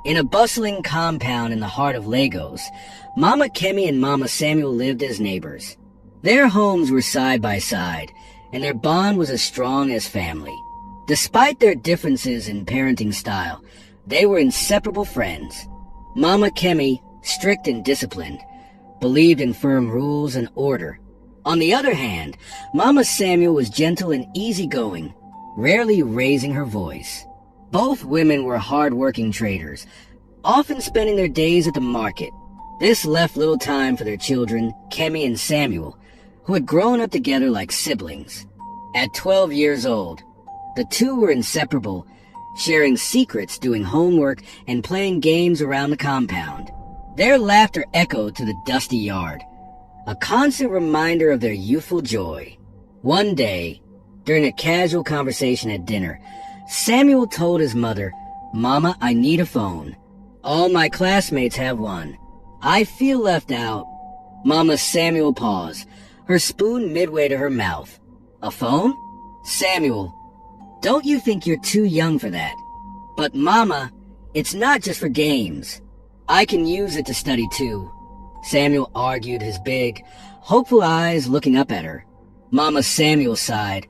In a bustling compound in the heart of Lagos, Mama Kemi and Mama Samuel lived as neighbors. Their homes were side by side, and their bond was as strong as family. Despite their differences in parenting style, they were inseparable friends. Mama Kemi, strict and disciplined, believed in firm rules and order. On the other hand, Mama Samuel was gentle and easygoing, rarely raising her voice. Both women were hard-working traders, often spending their days at the market. This left little time for their children, Kemi and Samuel, who had grown up together like siblings. At 12 years old, the two were inseparable, sharing secrets, doing homework, and playing games around the compound. Their laughter echoed to the dusty yard, a constant reminder of their youthful joy. One day, during a casual conversation at dinner, Samuel told his mother, "Mama, I need a phone. All my classmates have one. I feel left out." Mama Samuel paused, her spoon midway to her mouth. "A phone? Samuel, don't you think you're too young for that?" "But Mama, it's not just for games. I can use it to study too," Samuel argued, his big, hopeful eyes looking up at her. Mama Samuel sighed,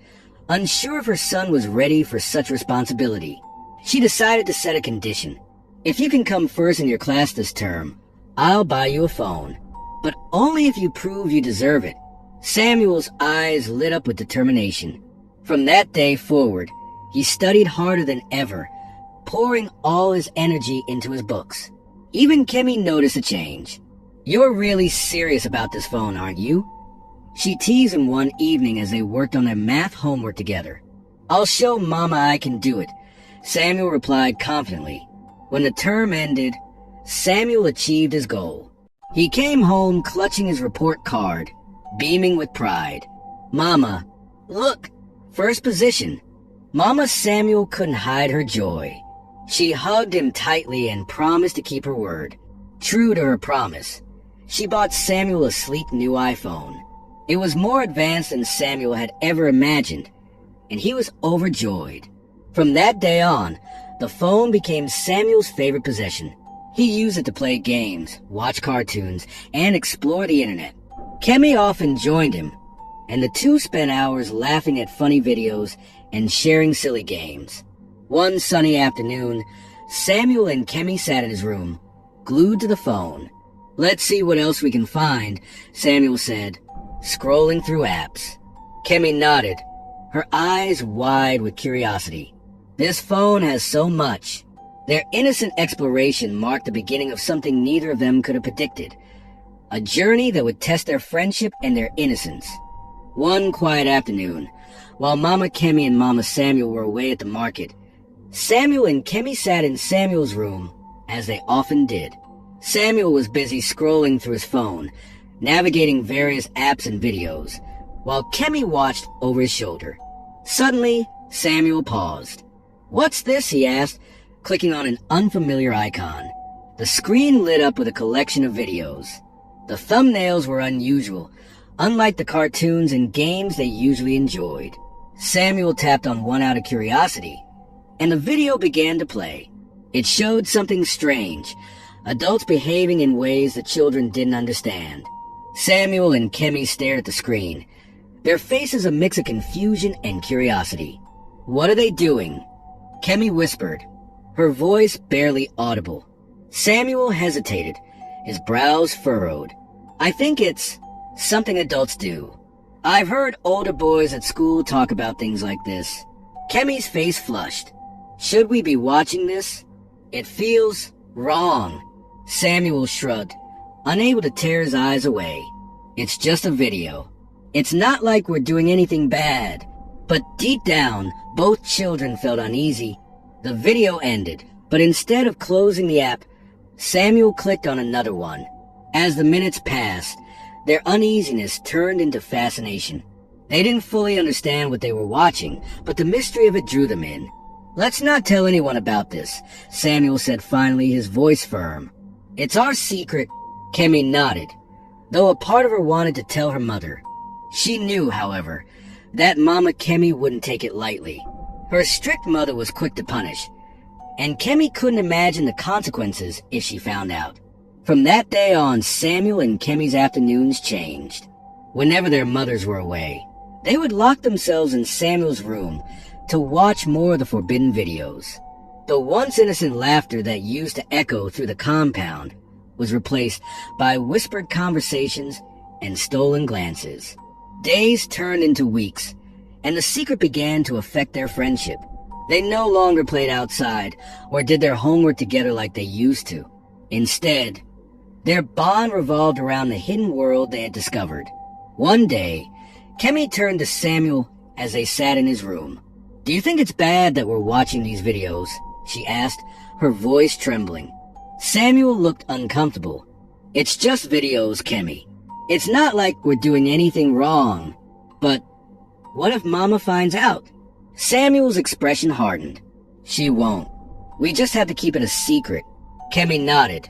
unsure if her son was ready for such responsibility. She decided to set a condition. "If you can come first in your class this term, I'll buy you a phone. But only if you prove you deserve it." Samuel's eyes lit up with determination. From that day forward, he studied harder than ever, pouring all his energy into his books. Even Kemi noticed a change. "You're really serious about this phone, aren't you?" She teased him one evening as they worked on their math homework together. "I'll show Mama I can do it," Samuel replied confidently. When the term ended, Samuel achieved his goal. He came home clutching his report card, beaming with pride. "Mama, look, first position." Mama Samuel couldn't hide her joy. She hugged him tightly and promised to keep her word. True to her promise, she bought Samuel a sleek new iPhone. It was more advanced than Samuel had ever imagined, and he was overjoyed. From that day on, the phone became Samuel's favorite possession. He used it to play games, watch cartoons, and explore the internet. Kemi often joined him, and the two spent hours laughing at funny videos and sharing silly games. One sunny afternoon, Samuel and Kemi sat in his room, glued to the phone. "Let's see what else we can find," Samuel said, scrolling through apps. Kemi nodded, her eyes wide with curiosity. This phone has so much. Their innocent exploration marked the beginning of something neither of them could have predicted. A journey that would test their friendship and their innocence. One quiet afternoon, while Mama Kemi and Mama Samuel were away at the market, Samuel and Kemi sat in Samuel's room, as they often did. Samuel was busy scrolling through his phone, navigating various apps and videos, while Kemi watched over his shoulder. Suddenly, Samuel paused. "What's this?" he asked, clicking on an unfamiliar icon. The screen lit up with a collection of videos. The thumbnails were unusual, unlike the cartoons and games they usually enjoyed. Samuel tapped on one out of curiosity, and the video began to play. It showed something strange, adults behaving in ways the children didn't understand. Samuel and Kemi stared at the screen, their faces a mix of confusion and curiosity. "What are they doing?" Kemi whispered, her voice barely audible. Samuel hesitated, his brows furrowed. "I think it's something adults do. I've heard older boys at school talk about things like this." Kemi's face flushed. "Should we be watching this? It feels wrong." Samuel shrugged, unable to tear his eyes away. "It's just a video. It's not like we're doing anything bad." But deep down, both children felt uneasy. The video ended, but instead of closing the app, Samuel clicked on another one. As the minutes passed, their uneasiness turned into fascination. They didn't fully understand what they were watching, but the mystery of it drew them in. "Let's not tell anyone about this," Samuel said finally, his voice firm. "It's our secret." Kemi nodded, though a part of her wanted to tell her mother. She knew, however, that Mama Kemi wouldn't take it lightly. Her strict mother was quick to punish. and Kemi couldn't imagine the consequences if she found out. From that day on, Samuel and Kemi's afternoons changed. Whenever their mothers were away, they would lock themselves in Samuel's room to watch more of the forbidden videos. The once innocent laughter that used to echo through the compound was replaced by whispered conversations and stolen glances. Days turned into weeks, and the secret began to affect their friendship. They no longer played outside or did their homework together like they used to. Instead, their bond revolved around the hidden world they had discovered. One day, Kemi turned to Samuel as they sat in his room. "Do you think it's bad that we're watching these videos?" she asked, her voice trembling. Samuel looked uncomfortable. "It's just videos, Kemi. It's not like we're doing anything wrong. But what if Mama finds out?" Samuel's expression hardened. "She won't. We just have to keep it a secret." Kemi nodded,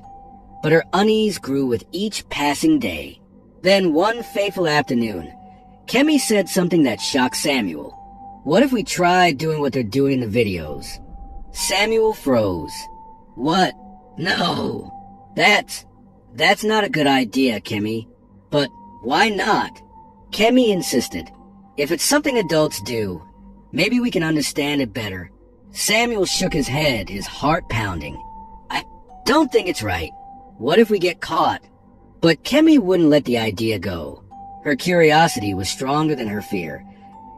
but her unease grew with each passing day. Then one fateful afternoon, Kemi said something that shocked Samuel. "What if we tried doing what they're doing in the videos?" Samuel froze. "What? No. That's not a good idea, Kemi." "But why not?" Kemi insisted. "If it's something adults do, maybe we can understand it better." Samuel shook his head, his heart pounding. "I don't think it's right. What if we get caught?" But Kemi wouldn't let the idea go. Her curiosity was stronger than her fear,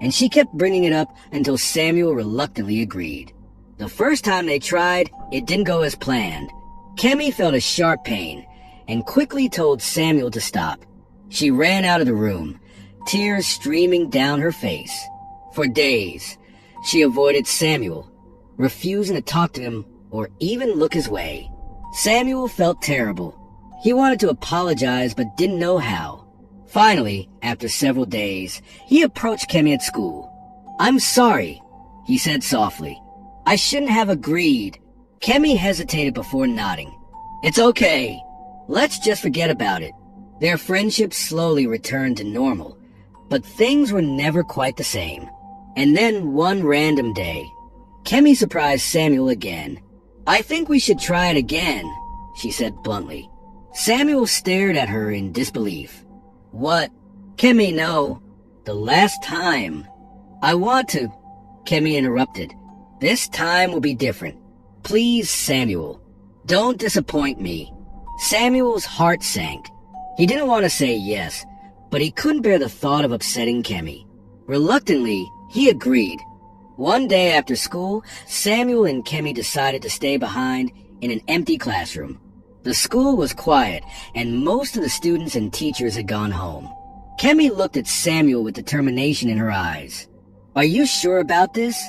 and she kept bringing it up until Samuel reluctantly agreed. The first time they tried, it didn't go as planned. Kemi felt a sharp pain and quickly told Samuel to stop. She ran out of the room, tears streaming down her face. For days, she avoided Samuel, refusing to talk to him or even look his way. Samuel felt terrible. He wanted to apologize but didn't know how. Finally, after several days, he approached Kemi at school. "I'm sorry," he said softly. "I shouldn't have agreed." Kemi hesitated before nodding. "It's okay. Let's just forget about it." Their friendship slowly returned to normal, but things were never quite the same. And then one random day, Kemi surprised Samuel again. "I think we should try it again," she said bluntly. Samuel stared at her in disbelief. "What?" "Kemi, no. The last time." "I want to," Kemi interrupted. "This time will be different. Please, Samuel. Don't disappoint me." Samuel's heart sank. He didn't want to say yes, but he couldn't bear the thought of upsetting Kemi. Reluctantly, he agreed. One day after school, Samuel and Kemi decided to stay behind in an empty classroom. The school was quiet, and most of the students and teachers had gone home. Kemi looked at Samuel with determination in her eyes. "Are you sure about this?"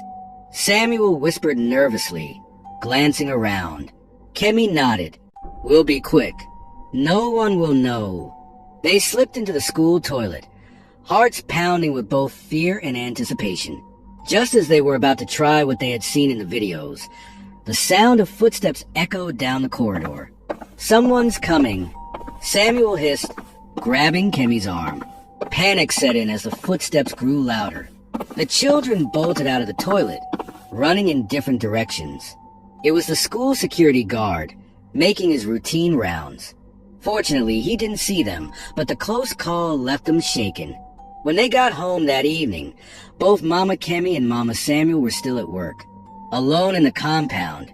Samuel whispered nervously, glancing around. Kemi nodded. "We'll be quick. No one will know." They slipped into the school toilet, hearts pounding with both fear and anticipation. Just as they were about to try what they had seen in the videos, the sound of footsteps echoed down the corridor. "Someone's coming," Samuel hissed, grabbing Kemi's arm. Panic set in as the footsteps grew louder. The children bolted out of the toilet, running in different directions. It was the school security guard, making his routine rounds. Fortunately, he didn't see them, but the close call left them shaken. When they got home that evening, both Mama Kemi and Mama Samuel were still at work. Alone in the compound,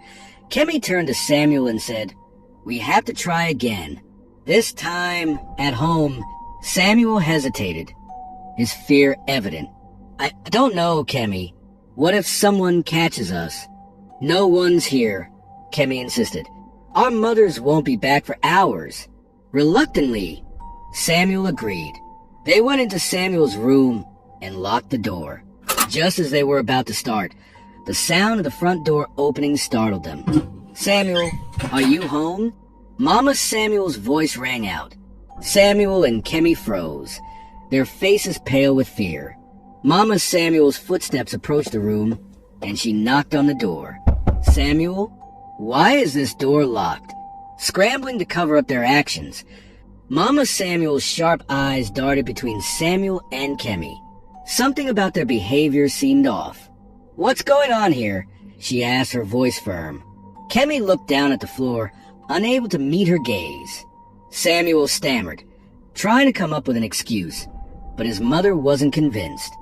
Kemi turned to Samuel and said, "We have to try again. This time, at home." Samuel hesitated, his fear evident. I don't know, Kemi. What if someone catches us?" "No one's here," Kemi insisted. "Our mothers won't be back for hours." Reluctantly, Samuel agreed. They went into Samuel's room and locked the door. Just as they were about to start, the sound of the front door opening startled them. "Samuel, are you home?" Mama Samuel's voice rang out. Samuel and Kemi froze, their faces pale with fear. Mama Samuel's footsteps approached the room, and she knocked on the door. "Samuel, why is this door locked?" Scrambling to cover up their actions, Mama Samuel's sharp eyes darted between Samuel and Kemi. Something about their behavior seemed off. "What's going on here?" she asked, her voice firm. Kemi looked down at the floor, unable to meet her gaze. Samuel stammered, trying to come up with an excuse, but his mother wasn't convinced.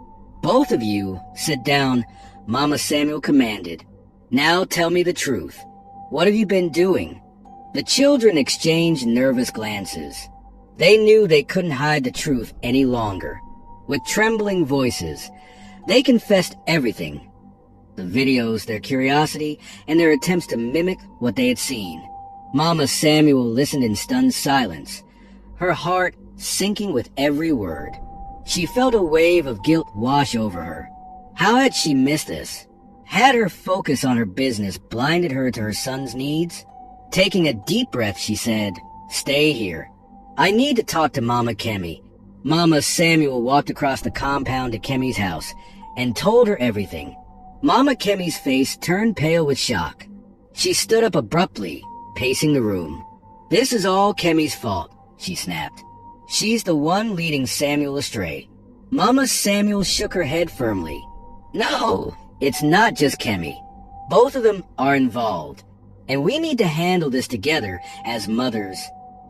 "Both of you, sit down," Mama Samuel commanded. "Now tell me the truth. What have you been doing?" The children exchanged nervous glances. They knew they couldn't hide the truth any longer. With trembling voices, they confessed everything. The videos, their curiosity, and their attempts to mimic what they had seen. Mama Samuel listened in stunned silence, her heart sinking with every word. She felt a wave of guilt wash over her. How had she missed this? Had her focus on her business blinded her to her son's needs? Taking a deep breath, she said, "Stay here. I need to talk to Mama Kemi." Mama Samuel walked across the compound to Kemi's house and told her everything. Mama Kemi's face turned pale with shock. She stood up abruptly, pacing the room. "This is all Kemi's fault," she snapped. "She's the one leading Samuel astray." Mama Samuel shook her head firmly. "No, it's not just Kemi. Both of them are involved, and we need to handle this together as mothers."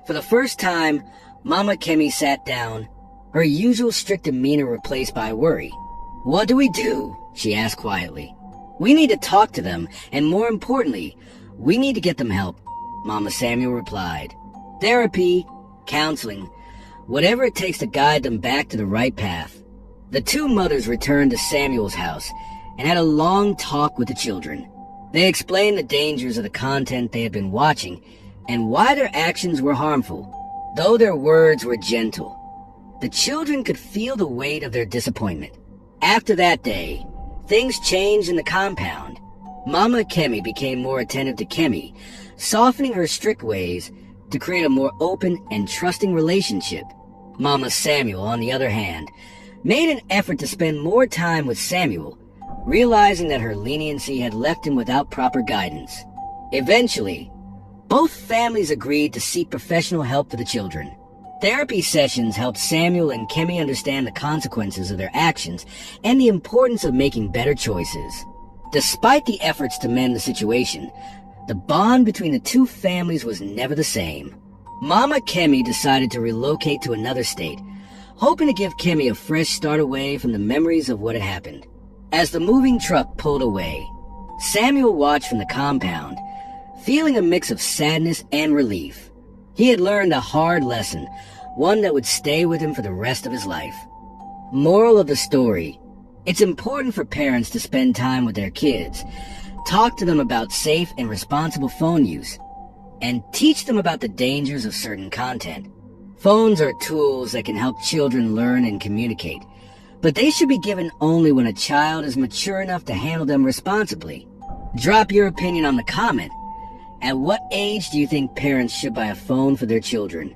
For the first time, Mama Kemi sat down, her usual strict demeanor replaced by worry. "What do we do?" she asked quietly. "We need to talk to them, and more importantly, we need to get them help," Mama Samuel replied. "Therapy, counseling, whatever it takes to guide them back to the right path." The two mothers returned to Samuel's house and had a long talk with the children. They explained the dangers of the content they had been watching and why their actions were harmful, though their words were gentle. The children could feel the weight of their disappointment. After that day, things changed in the compound. Mama Kemi became more attentive to Kemi, softening her strict ways to create a more open and trusting relationship. Mama Samuel, on the other hand, made an effort to spend more time with Samuel, realizing that her leniency had left him without proper guidance. Eventually, both families agreed to seek professional help for the children. Therapy sessions helped Samuel and Kemi understand the consequences of their actions and the importance of making better choices. Despite the efforts to mend the situation, the bond between the two families was never the same. Mama Kemi decided to relocate to another state, hoping to give Kemi a fresh start away from the memories of what had happened. As the moving truck pulled away, Samuel watched from the compound, feeling a mix of sadness and relief. He had learned a hard lesson, one that would stay with him for the rest of his life. Moral of the story: it's important for parents to spend time with their kids, talk to them about safe and responsible phone use, and teach them about the dangers of certain content. Phones are tools that can help children learn and communicate, but they should be given only when a child is mature enough to handle them responsibly. Drop your opinion on the comment. At what age do you think parents should buy a phone for their children?